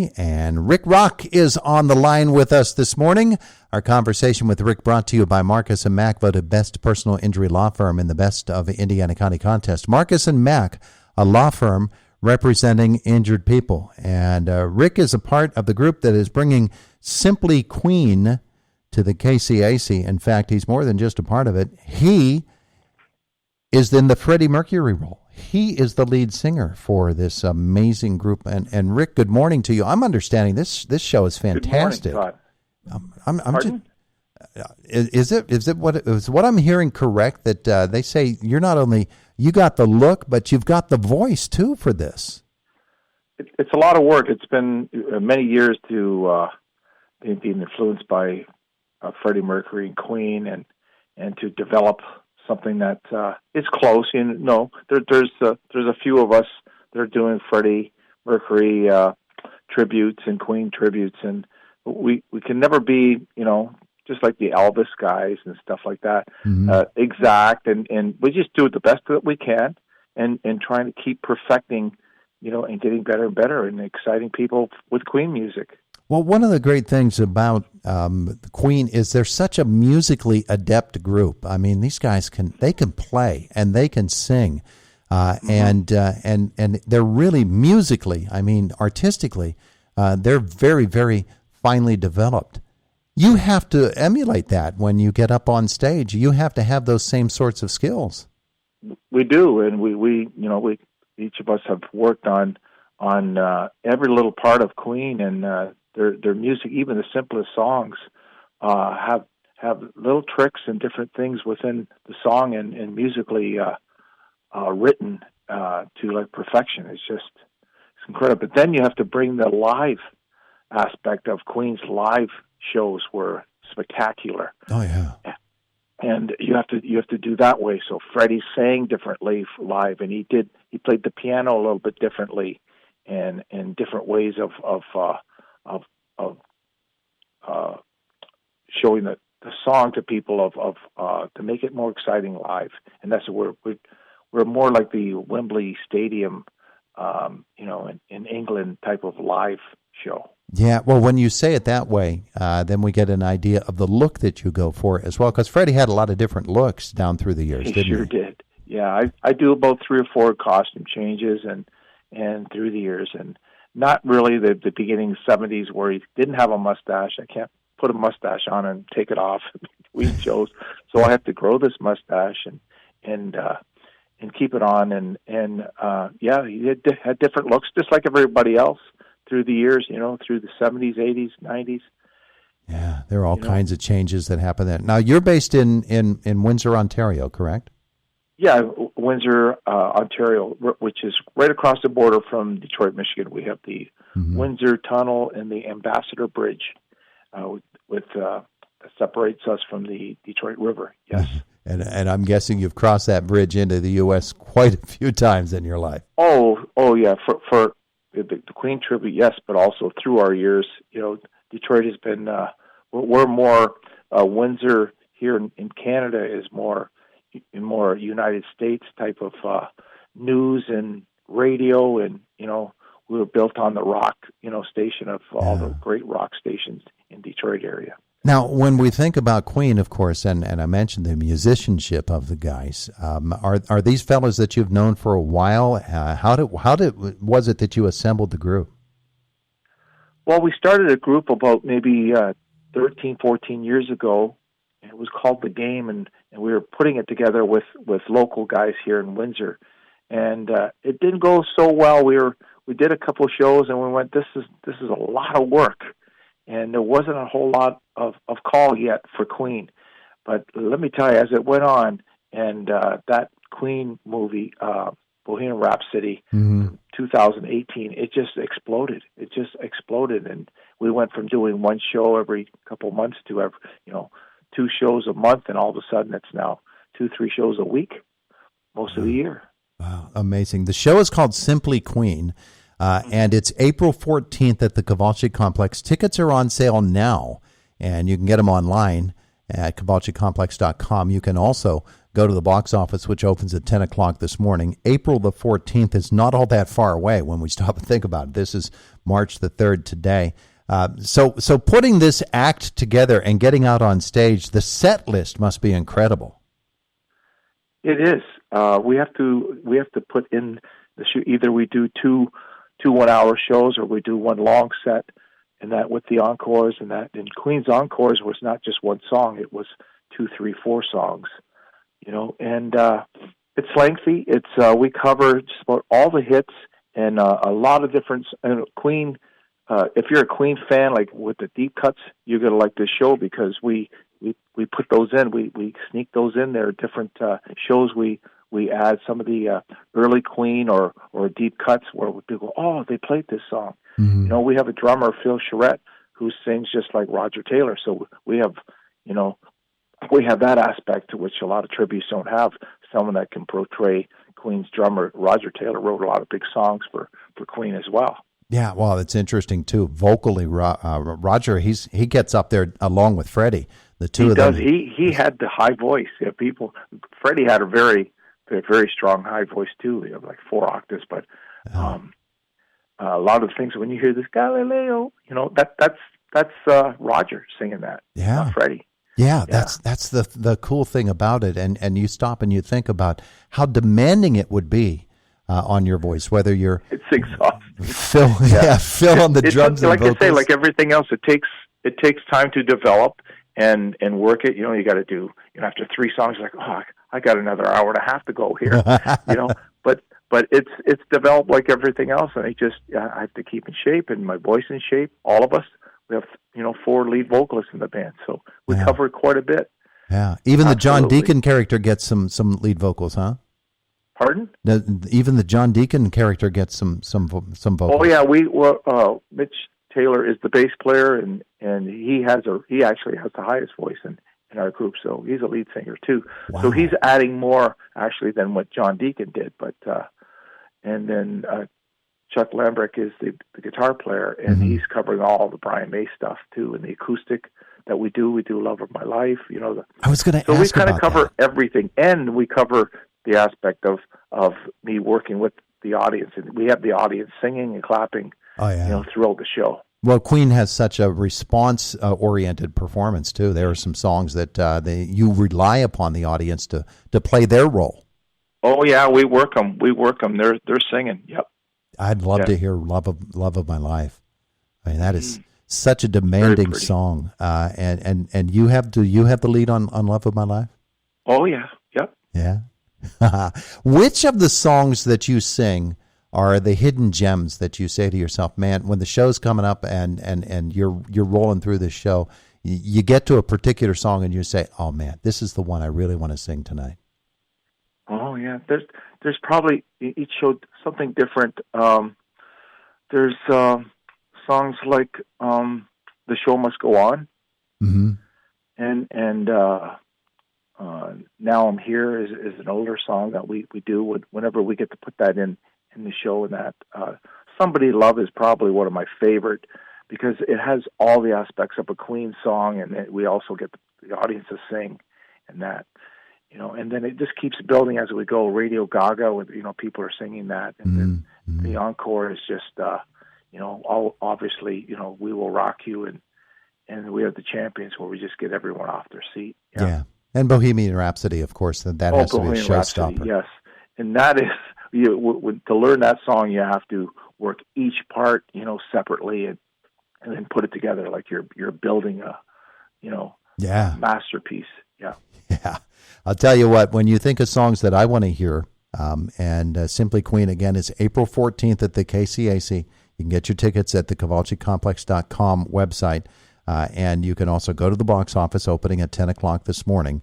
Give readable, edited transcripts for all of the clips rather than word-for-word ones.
Freddy, and Rick Rock is on the line with us this morning. Our conversation with Rick brought to you by Marcus & Mack, voted best personal injury law firm in the Best of Indiana County contest. Marcus & Mack, a law firm representing injured people. And Rick is a part of the group that is bringing Simply Queen to the KCAC. In fact, he's more than just a part of it. He is in the Freddie Mercury role. He is the lead singer for this amazing group. And Rick, good morning to you. I'm understanding this show is fantastic. Good morning, Todd. Is what I'm hearing correct, that they say you're not only, you got the look, but you've got the voice too for this? It's a lot of work. It's been many years to being influenced by Freddie Mercury and Queen, and to develop something that is close. There's a few of us that are doing Freddie Mercury tributes and Queen tributes, and we can never be, just like the Elvis guys and stuff like that, exact, and we just do it the best that we can, and trying to keep perfecting, and getting better and better, and exciting people with Queen music. Well, one of the great things about Queen is they're such a musically adept group. I mean, these guys can play and they can sing, and they're really musically, artistically, they're very, very finely developed. You have to emulate that when you get up on stage. You have to have those same sorts of skills. We do, and we each of us have worked on every little part of Queen, and their music, even the simplest songs, have little tricks and different things within the song and musically written to like perfection. It's incredible. But then you have to bring the live aspect of Queen's live shows were spectacular. Oh yeah. And you have to do that way. So Freddy sang differently live, and he played the piano a little bit differently, and different ways of showing the song to people to make it more exciting live. And that's what we're more like the Wembley Stadium, in England type of live show. Yeah, well, when you say it that way, then we get an idea of the look that you go for as well, because Freddie had a lot of different looks down through the years, didn't he? He sure did. Yeah, I do about 3 or 4 costume changes and through the years, and not really the beginning 70s where he didn't have a mustache. I can't put a mustache on and take it off between shows, so I have to grow this mustache and keep it on, and he had different looks, just like everybody else through the years, through the 70s, 80s, 90s. Yeah, there are all kinds of changes that happen there. Now, you're based in Windsor, Ontario, correct? Yeah, Windsor, Ontario, which is right across the border from Detroit, Michigan. We have the Windsor Tunnel and the Ambassador Bridge, that separates us from the Detroit River. Yes. And I'm guessing you've crossed that bridge into the U.S. quite a few times in your life. Oh yeah. For the Queen tribute, yes, but also through our years, Detroit has been. We're more Windsor here in Canada is more United States type of news and radio, and we were built on the rock station of all the great rock stations in Detroit area. Now, when we think about Queen, of course, and I mentioned the musicianship of the guys, are these fellows that you've known for a while? How was it that you assembled the group? Well, we started a group about maybe 13, 14 years ago. It was called The Game, and we were putting it together with local guys here in Windsor. And it didn't go so well. We did a couple of shows, and we went, this is a lot of work. And there wasn't a whole lot of call yet for Queen. But let me tell you, as it went on, and that Queen movie, Bohemian Rhapsody, 2018, it just exploded. And we went from doing one show every couple months to 2 shows a month, and all of a sudden it's now 2-3 shows a week most of the year. Wow, amazing. The show is called Simply Queen. And it's April 14th at the Kowalski Complex. Tickets are on sale now, and you can get them online at kowalskicomplex.com. You can also go to the box office, which opens at 10 o'clock this morning. April the 14th is not all that far away when we stop and think about it. This is March the 3rd today. So putting this act together and getting out on stage, the set list must be incredible. It is. We have to put in the show. Either we do two 1-hour shows, or we do one long set, and that with the encores and that. And Queen's encores was not just one song; it was 2, 3, 4 songs. And it's lengthy. It's we cover just about all the hits and a lot of different. And Queen. If you're a Queen fan, like with the deep cuts, you're going to like this show because we put those in. We sneak those in there. Different shows we add some of the early Queen or deep cuts where people go, oh, they played this song. Mm-hmm. We have a drummer, Phil Charette, who sings just like Roger Taylor. So we have that aspect to which a lot of tributes don't have. Someone that can portray Queen's drummer. Roger Taylor wrote a lot of big songs for Queen as well. Yeah, well, it's interesting too. Vocally, Roger, he gets up there along with Freddy. The two of them. He had the high voice. Yeah, Freddy had a very strong high voice too. Like 4 octaves. But a lot of things when you hear this Galileo, that's Roger singing that. Yeah, not Freddy. Yeah, that's the cool thing about it. And you stop and you think about how demanding it would be. On your voice, whether you're it's exhausting. Phil on the drums. Like and vocals. I say, like everything else, it takes time to develop and work it. You got to do. After 3 songs, you're like, oh, I got another hour and a half to go here. But it's developed like everything else, and I have to keep in shape and my voice in shape. All of us, we have 4 lead vocalists in the band, so we cover quite a bit. Yeah, even the John Deacon character gets some lead vocals, huh? Pardon? Even the John Deacon character gets some vocals. Oh yeah, Mitch Taylor is the bass player, and he actually has the highest voice in our group, so he's a lead singer too. Wow. So he's adding more actually than what John Deacon did. But and then Chuck Lambrick is the guitar player, and he's covering all the Brian May stuff too, and the acoustic that we do. We do "Love of My Life," I was going to ask about that. So we kind of cover everything, and we cover the aspect of me working with the audience, and we have the audience singing and clapping, throughout the show. Well, Queen has such a response-oriented performance too. There are some songs that you rely upon the audience to play their role. Oh yeah, we work them. They're singing. Yep. I'd love to hear "Love of My Life." I mean, that is such a demanding song. And you have the lead on "Love of My Life"? Oh yeah. Yep. Yeah. Which of the songs that you sing are the hidden gems that you say to yourself, man, when the show's coming up and you're rolling through this show, you get to a particular song and you say, oh man, this is the one I really want to sing tonight? Oh yeah, there's probably each show something different. There's songs like "The Show Must Go On," and "Now I'm Here" is an older song that we do whenever we get to put that in the show. And that "Somebody Love" is probably one of my favorite because it has all the aspects of a Queen song, and we also get the audience to sing and that. And then it just keeps building as we go. Radio Gaga, with people are singing that, and then the encore is just obviously "We Will Rock You," and we have the Champions where we just get everyone off their seat. Yeah. And Bohemian Rhapsody, of course, that has to be a showstopper. Yes, and that is to learn that song, you have to work each part separately and then put it together like you're building a masterpiece. Yeah. I'll tell you what, when you think of songs that I want to hear, and Simply Queen, again, is April 14th at the KCAC. You can get your tickets at the KowalczyComplex.com website, and you can also go to the box office opening at 10 o'clock this morning.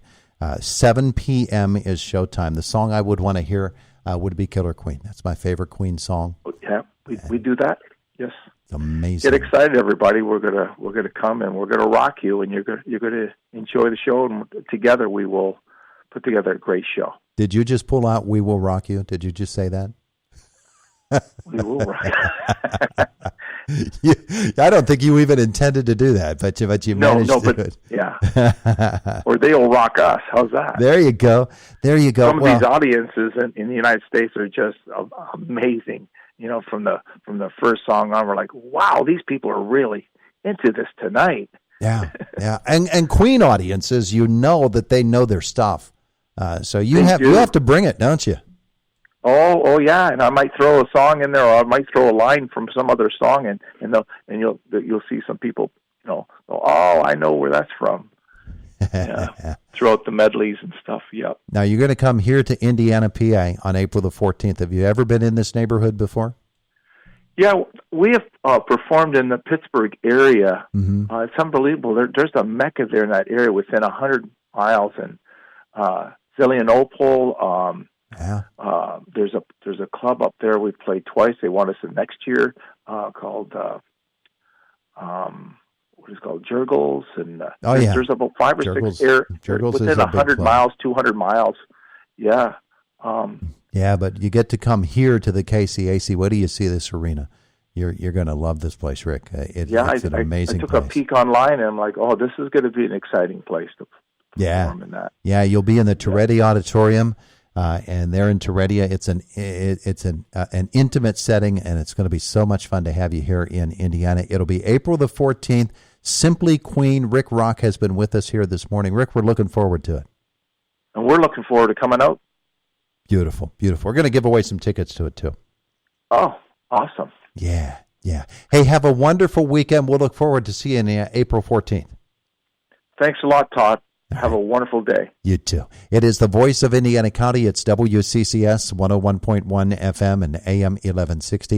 7 p.m. is showtime. The song I would want to hear would be Killer Queen. That's my favorite Queen song. Yeah, we do that. Yes. It's amazing. Get excited, everybody. We're gonna come and we're gonna rock you, and you're gonna enjoy the show, and together we will put together a great show. Did you just pull out "We Will Rock You"? Did you just say that? We will rock. I don't think you even intended to do that, but you managed to do it. Yeah. Or they'll rock us. How's that? There you go. Some of these audiences in the United States are just amazing. From the first song on, we're like, wow, these people are really into this tonight. Yeah. And Queen audiences, that they know their stuff. So you have to bring it, don't you? Oh yeah, and I might throw a song in there, or I might throw a line from some other song, and you'll see some people, go, oh, I know where that's from. Yeah, throughout the medleys and stuff. Yep. Now you're going to come here to Indiana, PA, on April the 14th. Have you ever been in this neighborhood before? Yeah, we have performed in the Pittsburgh area. Mm-hmm. It's unbelievable. There's a mecca there in that area within 100 miles, and Zelianopol. There's a club up there we've played twice. They want us in next year called what is it called Jurgles, and there's about 5 or Jurgles, 6 air Jurgles within 100 miles, 200 miles. Yeah. Yeah, but you get to come here to the KCAC. What do you see this arena? You're going to love this place, Rick. It's an amazing place. I took a peek online, and I'm like, oh, this is going to be an exciting place to perform in that. Yeah, you'll be in the Toretti Auditorium, and there in Toretti, it's an intimate setting, and it's going to be so much fun to have you here in Indiana. It'll be April the 14th. Simply Queen. Rick Rock has been with us here this morning. Rick, we're looking forward to it. And we're looking forward to coming out. Beautiful. We're going to give away some tickets to it, too. Oh, awesome. Yeah. Hey, have a wonderful weekend. We'll look forward to seeing you April 14th. Thanks a lot, Todd. Have a wonderful day. You too. It is the voice of Indiana County. It's WCCS 101.1 FM and AM 1160.